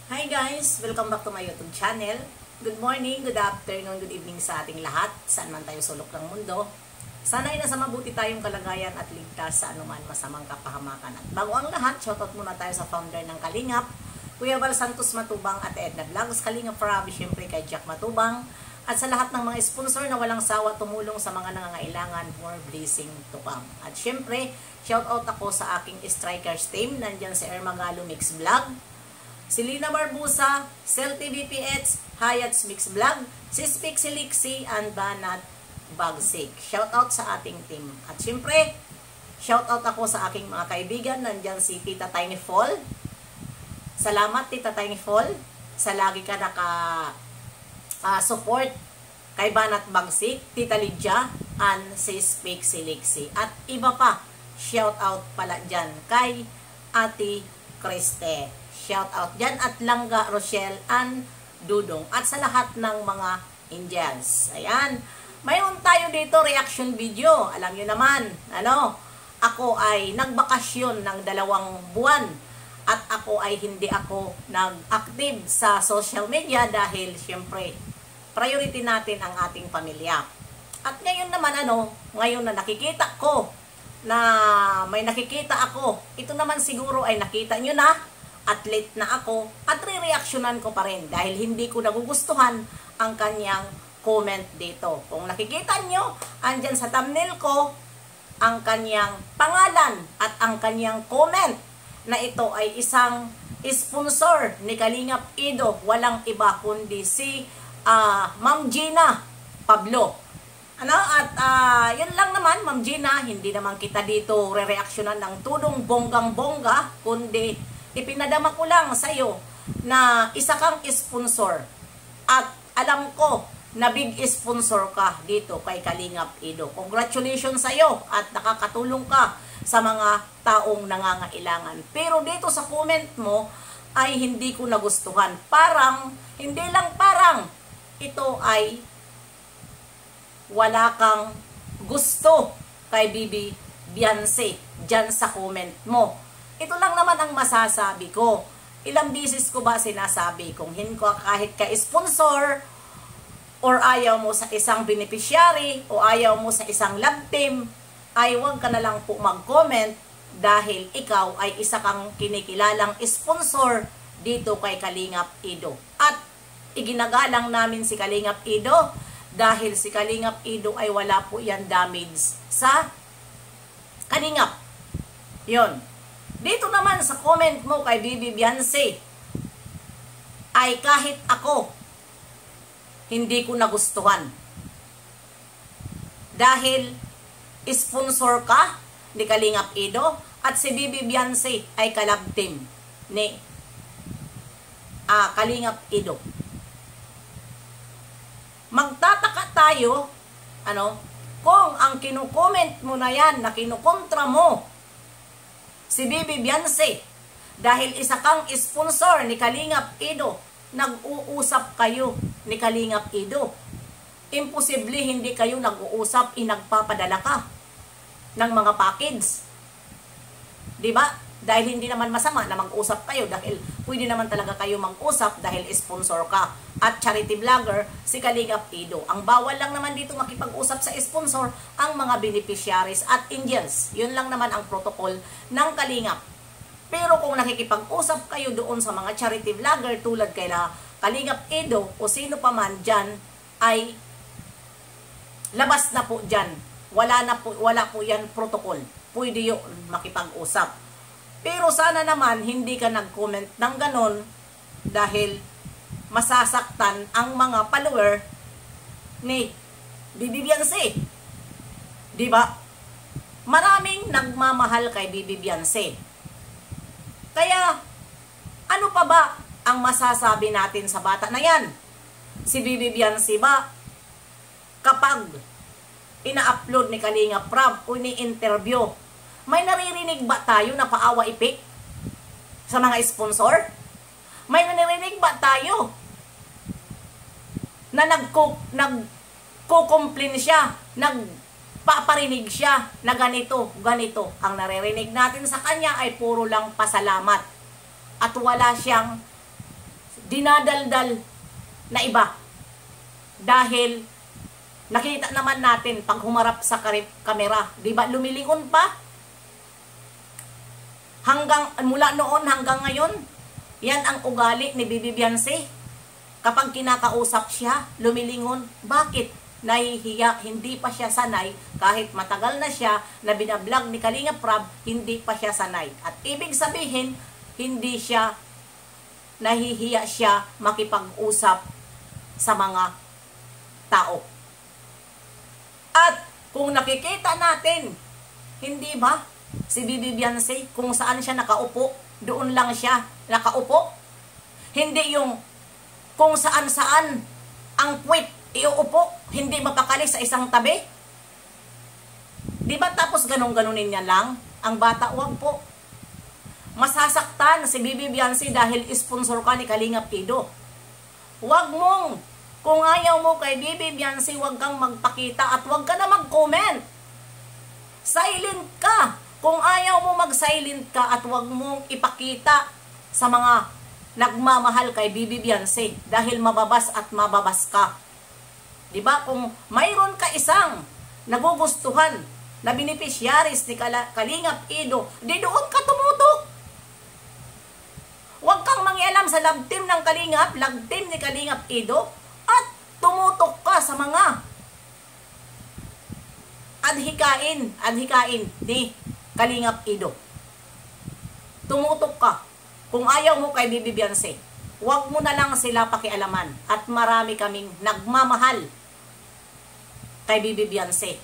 Hi guys! Welcome back to my YouTube channel. Good morning, good afternoon, good evening sa ating lahat. Saan man tayo sulok ng mundo. Sana ay nasa mabuti tayong kalagayan at ligtas sa anuman masamang kapahamakan. At bago ang lahat, shoutout muna tayo sa founder ng Kalingap, Kuya Val Santos Matubang at Edna Vlogs, Kalingap Robbie, syempre kay Jack Matubang. At sa lahat ng mga sponsor na walang sawa tumulong sa mga nangangailangan, more blessing to come. At syempre, shoutout ako sa aking strikers team. Nandyan si Ermagalo Mix Vlog, si Lina Barbusa, Cel TVPH, Hayat's Mix Vlog, si Speak si Lixie, and Banat Bagsik. Shoutout sa ating team. At syempre, shoutout ako sa aking mga kaibigan. Nandyan si Tita Tiny Fall. Salamat Tita Tiny Fall sa lagi ka support kay Banat Bagsik, Tita Lydia, and si Speak si Lixie. At iba pa, shoutout pala dyan kay Ate Kriste. Shout out dyan at Langga, Rochelle, and Dudong. At sa lahat ng mga angels. Ayan. Mayroon tayo dito reaction video. Alam nyo naman, ako ay nagbakasyon ng 2 buwan. At ako ay hindi ako nag-active sa social media dahil syempre, priority natin ang ating pamilya. At ngayon naman, ngayon na nakikita ko na may nakikita ako, ito naman siguro ay nakita nyo na, athlete na ako, at re-reactionan ko pa rin dahil hindi ko nagugustuhan ang kanyang comment dito. Kung nakikita nyo, andyan sa thumbnail ko ang kanyang pangalan at ang kanyang comment na ito ay isang sponsor ni Kalingap Ido, walang iba kundi si Ma'am Gina Pablo. Yun lang naman, Ma'am Gina, hindi naman kita dito re-reactionan ng tudong bonggang-bongga, kundi ipinadama ko lang sa iyo na isa kang sponsor at alam ko na big sponsor ka dito kay Kalingap Ido. Congratulations sa iyo at nakakatulong ka sa mga taong nangangailangan. Pero dito sa comment mo ay hindi ko nagustuhan. Hindi lang parang, ito ay wala kang gusto kay Bibi Beyonce dyan sa comment mo. Ito lang naman ang masasabi ko. Ilang beses ko ba sinasabi kung hindi ko kahit ka-sponsor or ayaw mo sa isang beneficiary o ayaw mo sa isang love team, ay huwag ka na lang po mag-comment dahil ikaw ay isa kang kinikilalang sponsor dito kay Kalingap Ido. At iginagalang namin si Kalingap Ido dahil si Kalingap Ido ay wala po yan damage sa Kalingap. Yun. Dito naman sa comment mo kay Bibi Beyonce, ay kahit ako, hindi ko nagustuhan. Dahil sponsor ka ni Kalingap Ido at si Bibi Beyonce ay kalab team ni Kalingap Ido. Magtataka tayo, kung ang kinukomment mo na yan, na kinukontra mo, si Bibi Beyonce, dahil isa kang sponsor ni Kalingap Ido, nag-uusap kayo ni Kalingap Ido. Imposible hindi kayo nag-uusap, nagpapadala ka ng mga package. Diba? Dahil hindi naman masama na mag-usap kayo dahil pwede naman talaga kayo mag-usap dahil sponsor ka. At charity vlogger, si Kalingap Ido. Ang bawal lang naman dito makipag-usap sa sponsor ang mga beneficiaries at angels. Yun lang naman ang protocol ng Kalingap. Pero kung nakikipag-usap kayo doon sa mga charity vlogger tulad kay Kalingap Ido o sino pa man dyan, ay labas na po dyan. Wala po yan protocol. Pwede yun makipag-usap. Pero sana naman hindi ka nag-comment ng ganon dahil masasaktan ang mga follower ni Bibi Beyonce. Diba? Maraming nagmamahal kay Bibi Beyonce. Kaya, ano pa ba ang masasabi natin sa bata na yan? Si Bibi Beyonce ba, kapag ina-upload ni Kalingap Rob o ni-interview, may naririnig ba tayo na paawa ipik sa mga sponsor? May naririnig ba tayo na nagko-complain siya, nagpaparinig siya na ganito? Ang naririnig natin sa kanya ay puro lang pasalamat. At wala siyang dinadaldal na iba. Dahil nakita naman natin pag humarap sa kamera, di ba lumilingon pa? Mula noon hanggang ngayon, yan ang ugali ni Bibi Beyonce. Kapag kinakausap siya, lumilingon. Bakit? Nahihiya, hindi pa siya sanay. Kahit matagal na siya na binablog ni Kalinga Prab, hindi pa siya sanay. At ibig sabihin, hindi siya, nahihiya siya makipag-usap sa mga tao. At kung nakikita natin, hindi ba, si Bibi Beyonce, kung saan siya nakaupo, doon lang siya nakaupo. Hindi yung kung saan-saan ang puwit iuupo, hindi mapakali sa isang tabi. Di ba tapos ganun-ganunin niya lang? Ang bata, wag po. Masasaktan si Bibi Beyonce dahil sponsor ka ni Kalingap Ido. Wag mong, kung ayaw mo kay Bibi Beyonce, wag kang magpakita at wag ka na mag-comment. Silent ka. Kung ayaw mo mag-silent ka at wag mong ipakita sa mga nagmamahal kay Bibi Beyonce dahil mababas at mababas ka. Diba? Kung mayroon ka isang nagugustuhan na beneficiaries ni Kalingap Ido, di doon ka tumutok. Huwag kang mangialam sa love team ng Kalingap, love team ni Kalingap Ido, at tumutok ka sa mga adhikain ni Kalingap Ido. Tumutok ka. Kung ayaw mo kay Bibi Beyonce, huwag mo na lang sila pakialaman. At marami kaming nagmamahal kay Bibi Beyonce.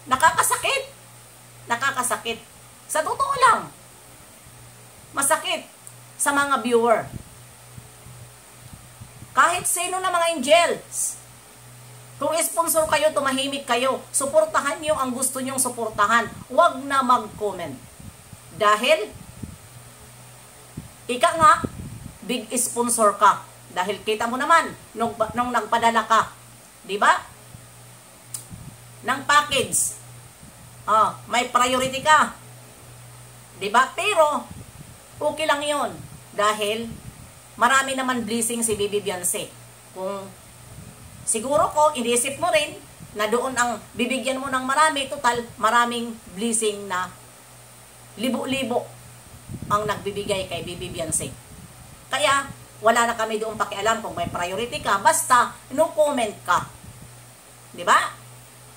Nakakasakit. Nakakasakit. Sa totoo lang. Masakit sa mga viewer. Kahit sino na mga angels. Kung sponsor kayo, tumahimik kayo. Suportahan nyo ang gusto nyong suportahan. Huwag na mag-comment. Dahil ika nga, big sponsor ka. Dahil kita mo naman, nung nagpadala ka, di ba? Ng package. May priority ka. Di ba? Pero, okay lang yon. Dahil, marami naman blessing si Bibi Beyonce. Kung, siguro ko, iniisip mo rin, na doon ang bibigyan mo ng marami, total, maraming blessing na libo-libo ang nagbibigay kay Bibi Beyonce. Kaya, wala na kami doon pakialam kung may priority ka, basta no comment ka. Di ba?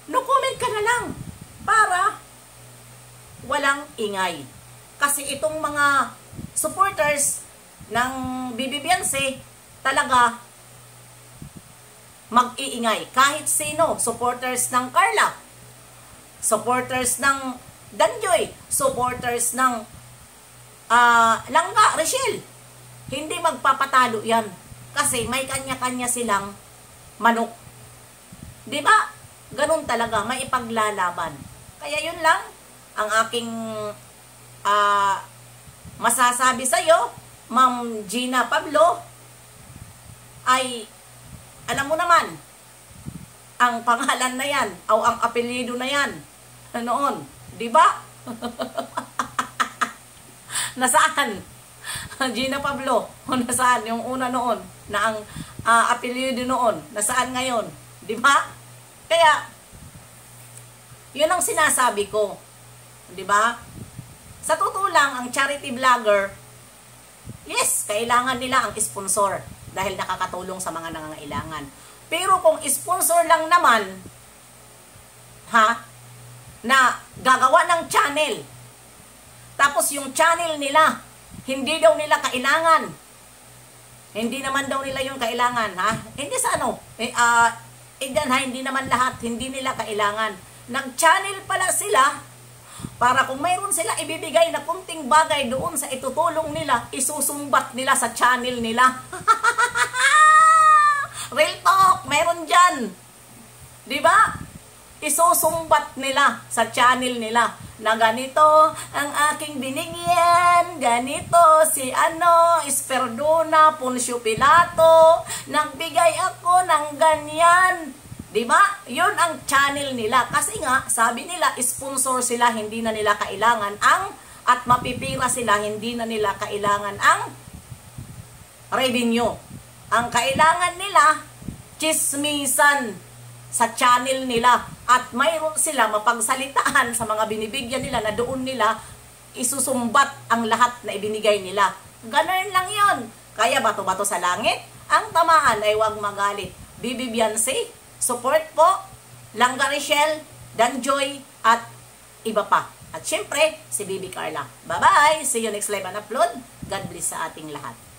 No comment ka na lang para walang ingay. Kasi itong mga supporters ng Bibi Beyonce talaga mag-iingay. Kahit sino, supporters ng Carla, supporters ng Danjoy, supporters ng Langga, Rachel, hindi magpapatalo yan. Kasi may kanya-kanya silang manok. Di ba? Ganun talaga, may ipaglalaban. Kaya yun lang ang aking masasabi sa'yo, Ma'am Gina Pablo, ay, alam mo naman, ang pangalan na yan, o ang apelyido na yan, noon, di ba? Nasaan? Gina Pablo, nasaan? Yung una noon, na ang apelyido noon, nasaan ngayon? Di ba? Kaya, yun ang sinasabi ko. Di ba? Sa totoo lang, ang charity vlogger, yes, kailangan nila ang sponsor dahil nakakatulong sa mga nangangailangan. Pero kung sponsor lang naman, na gagawa ng channel, tapos yung channel nila, hindi daw nila kailangan. Hindi naman daw nila yung kailangan, Hindi sa ano, hindi naman lahat, hindi nila kailangan. Nag-channel pala sila, para kung mayroon sila ibibigay na kunting bagay doon sa itutulong nila, isusumbat nila sa channel nila. Real talk, mayroon dyan. Diba? Isusumbat nila sa channel nila na ganito ang aking binigyan, ganito si Esperdona, Poncio Pilato, nagbigay ako ng ganyan. Diba? Yun ang channel nila. Kasi nga, sabi nila, sponsor sila, hindi na nila kailangan at mapipira sila, hindi na nila kailangan ang revenue. Ang kailangan nila, chismisan sa channel nila at mayroon sila mapagsalitaan sa mga binibigyan nila na doon nila isusumbat ang lahat na ibinigay nila. Ganun lang yon. Kaya bato-bato sa langit, ang tamaan ay huwag magalit. Bibi Beyonce, support po, Langga Richelle, Danjoy, at iba pa. At syempre, si Bibi Carla. Bye-bye! See you next live and upload. God bless sa ating lahat.